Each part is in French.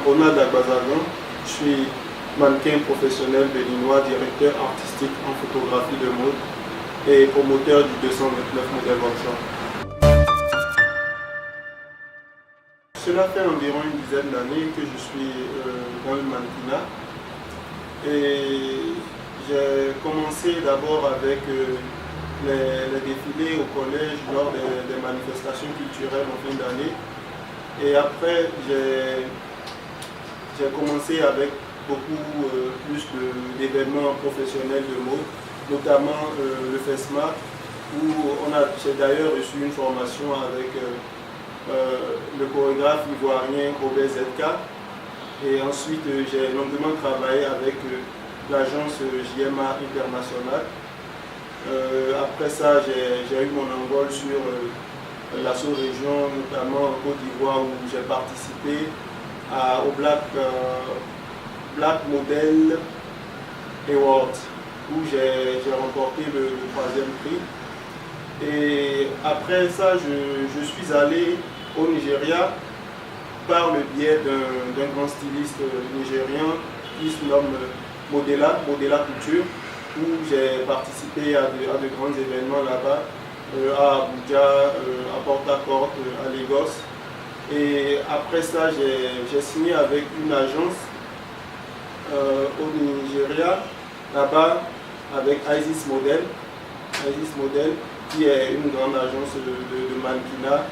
Ronald Agbazagan, je suis mannequin professionnel béninois, directeur artistique en photographie de mode et promoteur du 229 Model Workshop. Cela fait environ une dizaine d'années que je suis dans le mannequinat et j'ai commencé d'abord avec les défilés au collège lors des manifestations culturelles en fin d'année. Et après, j'ai commencé avec beaucoup plus d'événements professionnels de mode, notamment le FESMA, où j'ai d'ailleurs reçu une formation avec le chorégraphe ivoirien Robert ZK. Et ensuite, j'ai longuement travaillé avec l'agence JMA International. Après ça, j'ai eu mon envol sur la sous-région, notamment en Côte d'Ivoire, où j'ai participé au Black Model Award, où j'ai remporté le 3e prix. Et après ça, je suis allé au Nigeria par le biais d'un grand styliste nigérien qui se nomme Modela Couture, où j'ai participé à de grands événements là-bas, à Abuja, à Port-Harcourt, à Lagos. Et après ça, j'ai signé avec une agence au Nigeria, là-bas, avec Isis Model, qui est une grande agence de mannequinat.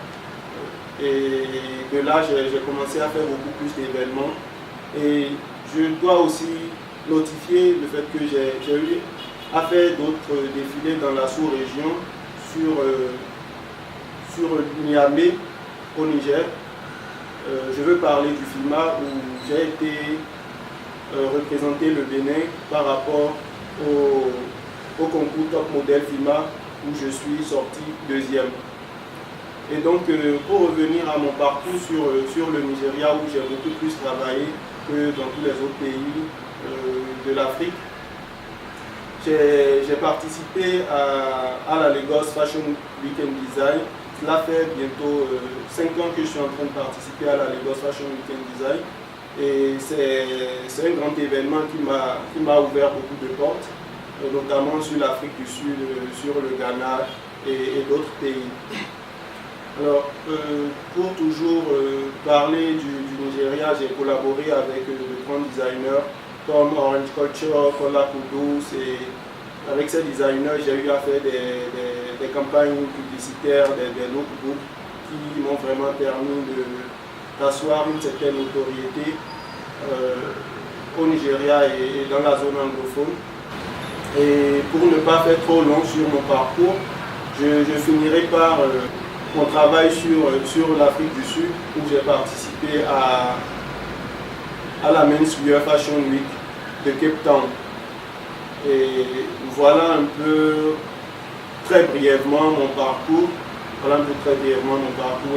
Et de là, j'ai commencé à faire beaucoup plus d'événements. Et je dois aussi notifier le fait que j'ai eu à faire d'autres défilés dans la sous-région, sur Niamey, au Niger. Je veux parler du FIMA où j'ai été représenter le Bénin par rapport au concours Top Model FIMA où je suis sorti 2e. Et donc pour revenir à mon parcours sur le Nigeria où j'ai beaucoup plus travaillé que dans tous les autres pays de l'Afrique, j'ai participé à la Lagos Fashion Weekend Design. Cela fait bientôt 5 ans que je suis en train de participer à la Lagos Fashion Weekend Design. Et c'est un grand événement qui m'a ouvert beaucoup de portes, notamment sur l'Afrique du Sud, sur le Ghana et d'autres pays. Alors, pour toujours parler du Nigeria, j'ai collaboré avec de grands designers comme Orange Culture, Kola Kudus, et avec ces designers, j'ai eu à faire des campagnes publicitaires, des lookbooks qui m'ont vraiment permis d'asseoir une certaine notoriété au Nigeria et dans la zone anglophone. Et pour ne pas faire trop long sur mon parcours, je finirai par mon travail sur l'Afrique du Sud, où j'ai participé à la Men's Wear Fashion Week de Cape Town. Et voilà un peu très brièvement mon parcours.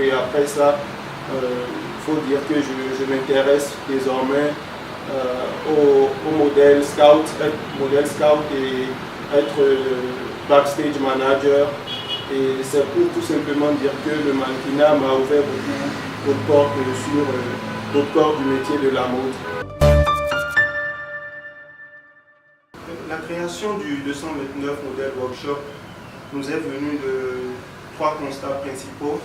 Et après ça, il faut dire que je m'intéresse désormais au modèle scout et être backstage manager. Et c'est pour tout simplement dire que le mannequinat m'a ouvert beaucoup de portes sur d'autres corps du métier de la mode. La création du 229 Model Workshop nous est venue de 3 constats principaux.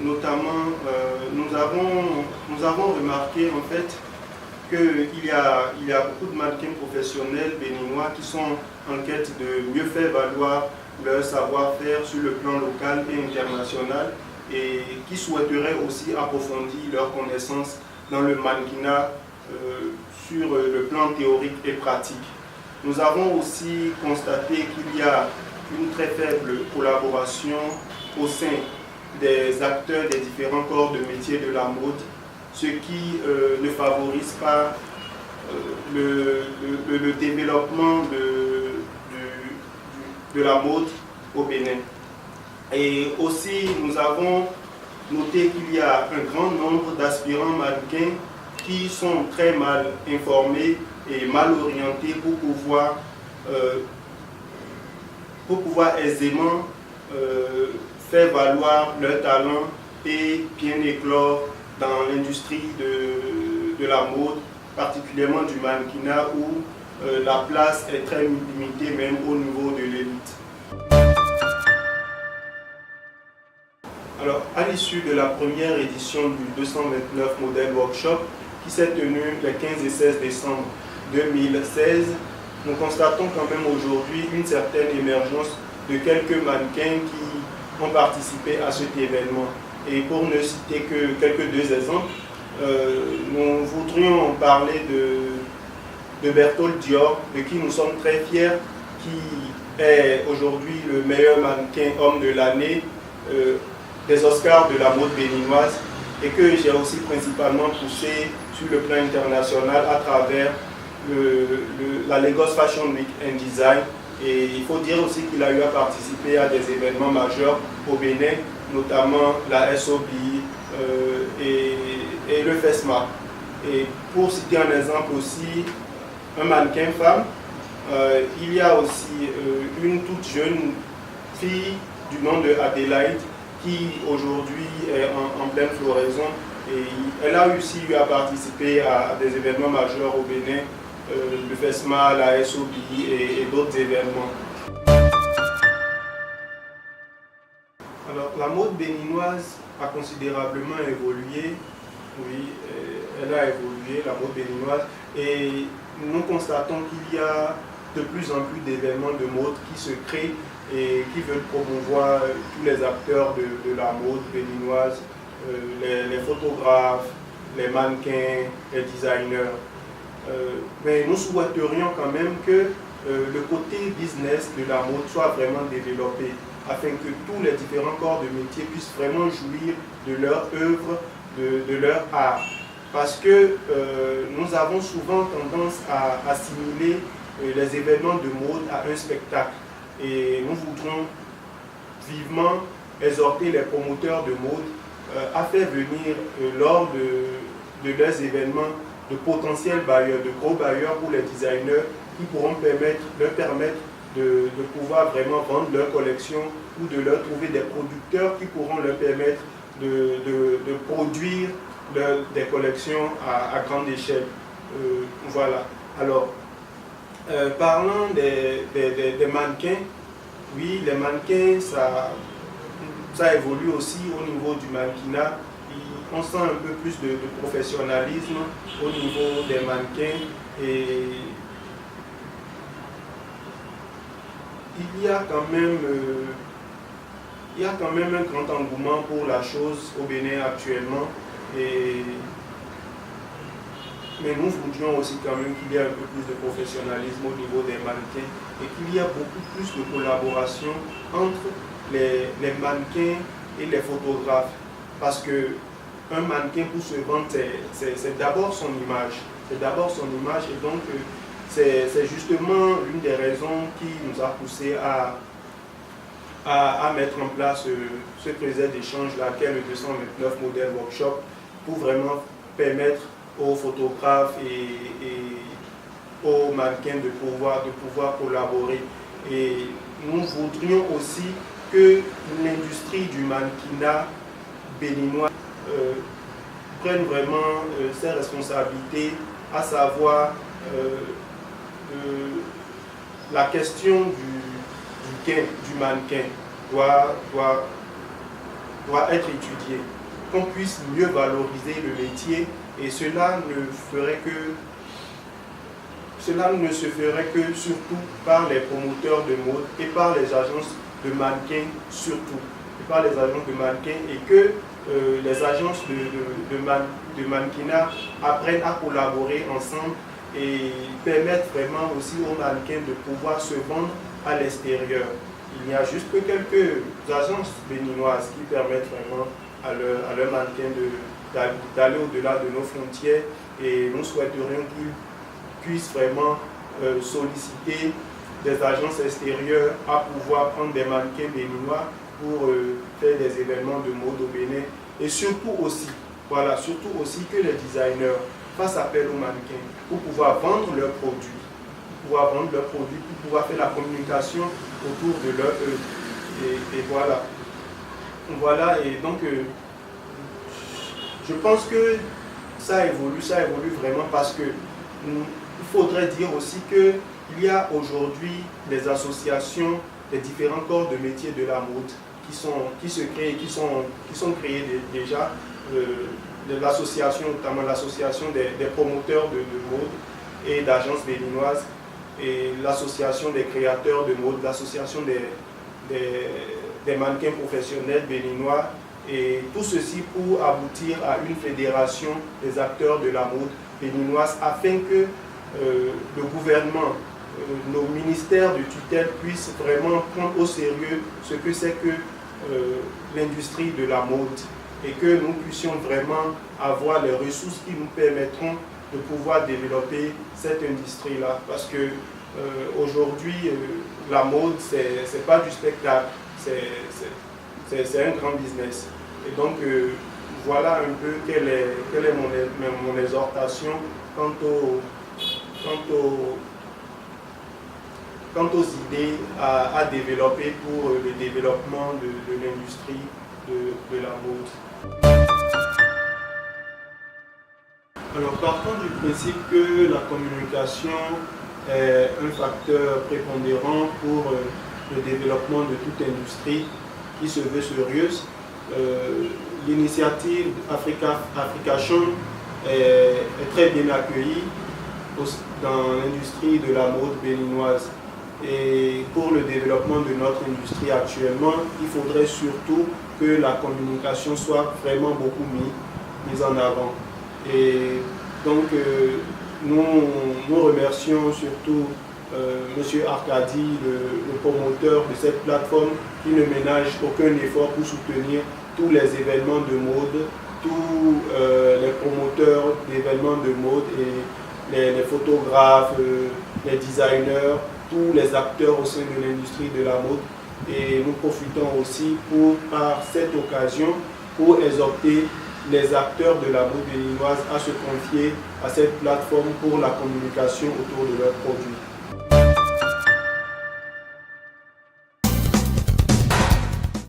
Notamment, nous avons remarqué en fait qu'il y a beaucoup de mannequins professionnels béninois qui sont en quête de mieux faire valoir leur savoir-faire sur le plan local et international et qui souhaiteraient aussi approfondir leurs connaissances dans le mannequinat sur le plan théorique et pratique. Nous avons aussi constaté qu'il y a une très faible collaboration au sein des acteurs des différents corps de métier de la mode, ce qui ne favorise pas le développement de la mode au Bénin. Et aussi, nous avons noté qu'il y a un grand nombre d'aspirants mannequins qui sont très mal informés et mal orientés pour pouvoir aisément faire valoir leur talent et bien éclore dans l'industrie de la mode, particulièrement du mannequinat, où la place est très limitée même au niveau de l'élite. Alors, à l'issue de la première édition du 229 Model Workshop, qui s'est tenue les 15 et 16 décembre 2016, nous constatons quand même aujourd'hui une certaine émergence de quelques mannequins qui ont participé à cet événement. Et pour ne citer que quelques deux exemples, nous voudrions parler de Berthold Dior, de qui nous sommes très fiers, qui est aujourd'hui le meilleur mannequin homme de l'année des Oscars de la mode béninoise, et que j'ai aussi principalement poussé sur le plan international à travers la Lagos Fashion Week and Design. Et il faut dire aussi qu'il a eu à participer à des événements majeurs au Bénin, notamment la SOB et le FESMA. Et pour citer un exemple aussi, un mannequin femme, il y a aussi une toute jeune fille du nom de Adélaïde qui aujourd'hui est en pleine floraison, et elle a aussi eu à participer à des événements majeurs au Bénin, le FESMA, la SOB et d'autres événements. Alors, la mode béninoise a considérablement évolué, oui, elle a évolué, la mode béninoise, et nous constatons qu'il y a de plus en plus d'événements de mode qui se créent et qui veulent promouvoir tous les acteurs de la mode béninoise, les photographes, les mannequins, les designers. Mais nous souhaiterions quand même que le côté business de la mode soit vraiment développé, afin que tous les différents corps de métier puissent vraiment jouir de leur œuvre, de leur art. Parce que nous avons souvent tendance à assimiler les événements de mode à un spectacle. Et nous voudrons vivement exhorter les promoteurs de mode à faire venir lors de leurs événements de potentiels bailleurs, de gros bailleurs pour les designers qui pourront leur permettre de pouvoir vraiment vendre leur collection, ou de leur trouver des producteurs qui pourront leur permettre de produire des collections à grande échelle. Voilà. Alors, parlant des mannequins, oui, les mannequins, ça évolue aussi au niveau du mannequinat. On sent un peu plus de professionnalisme au niveau des mannequins, et il y a quand même un grand engouement pour la chose au Bénin actuellement. Mais nous voudrions aussi quand même qu'il y ait un peu plus de professionnalisme au niveau des mannequins, et qu'il y ait beaucoup plus de collaboration entre les mannequins et les photographes. Parce que un mannequin, pour se vendre, c'est d'abord son image. C'est d'abord son image, et donc c'est justement l'une des raisons qui nous a poussé à mettre en place ce projet d'échange-là, qui est le 229 Model Workshop, pour vraiment permettre aux photographes et aux mannequins de pouvoir collaborer. Et nous voudrions aussi que l'industrie du mannequinat béninois prenne vraiment ses responsabilités, à savoir la question du gain du mannequin doit être étudiée, qu'on puisse mieux valoriser le métier, et cela ne se ferait que surtout par les promoteurs de mode et par les agences de mannequins surtout, et par les agences de mannequins, et que les agences de mannequinat apprennent à collaborer ensemble et permettent vraiment aussi aux mannequins de pouvoir se vendre à l'extérieur. Il n'y a juste que quelques agences béninoises qui permettent vraiment à leurs mannequins d'aller au-delà de nos frontières, et nous souhaiterions qu'ils puissent vraiment solliciter des agences extérieures à pouvoir prendre des mannequins béninois pour faire des événements de mode au Bénin. Et surtout aussi, voilà, surtout aussi que les designers fassent appel aux mannequins pour pouvoir vendre leurs produits, pour pouvoir faire la communication autour de leur œuvre. Et voilà. Voilà, et donc Je pense que ça évolue vraiment parce que il faudrait dire aussi qu'il y a aujourd'hui des associations, des différents corps de métiers de la mode qui se créent, qui sont créés déjà. L'association, notamment l'association des promoteurs de mode et d'agences béninoises, et l'association des créateurs de mode, l'association des mannequins professionnels béninois, et tout ceci pour aboutir à une fédération des acteurs de la mode béninoise afin que le gouvernement, nos ministères de tutelle puissent vraiment prendre au sérieux ce que c'est que l'industrie de la mode et que nous puissions vraiment avoir les ressources qui nous permettront de pouvoir développer cette industrie-là. Parce que aujourd'hui, la mode, c'est pas du spectacle, c'est un grand business. Et donc, voilà un peu quelle est mon exhortation quant aux idées à développer pour le développement de l'industrie de la mode. Alors, partons du principe que la communication est un facteur prépondérant pour le développement de toute industrie qui se veut sérieuse. L'initiative Africashon est très bien accueillie dans l'industrie de la mode béninoise. Et pour le développement de notre industrie actuellement, il faudrait surtout que la communication soit vraiment beaucoup mise en avant. Et donc, nous remercions surtout M. Arcadi, le promoteur de cette plateforme, qui ne ménage aucun effort pour soutenir tous les événements de mode, tous les promoteurs d'événements de mode et les photographes, les designers, tous les acteurs au sein de l'industrie de la mode. Et nous profitons aussi par cette occasion pour exhorter les acteurs de la mode béninoise à se confier à cette plateforme pour la communication autour de leurs produits.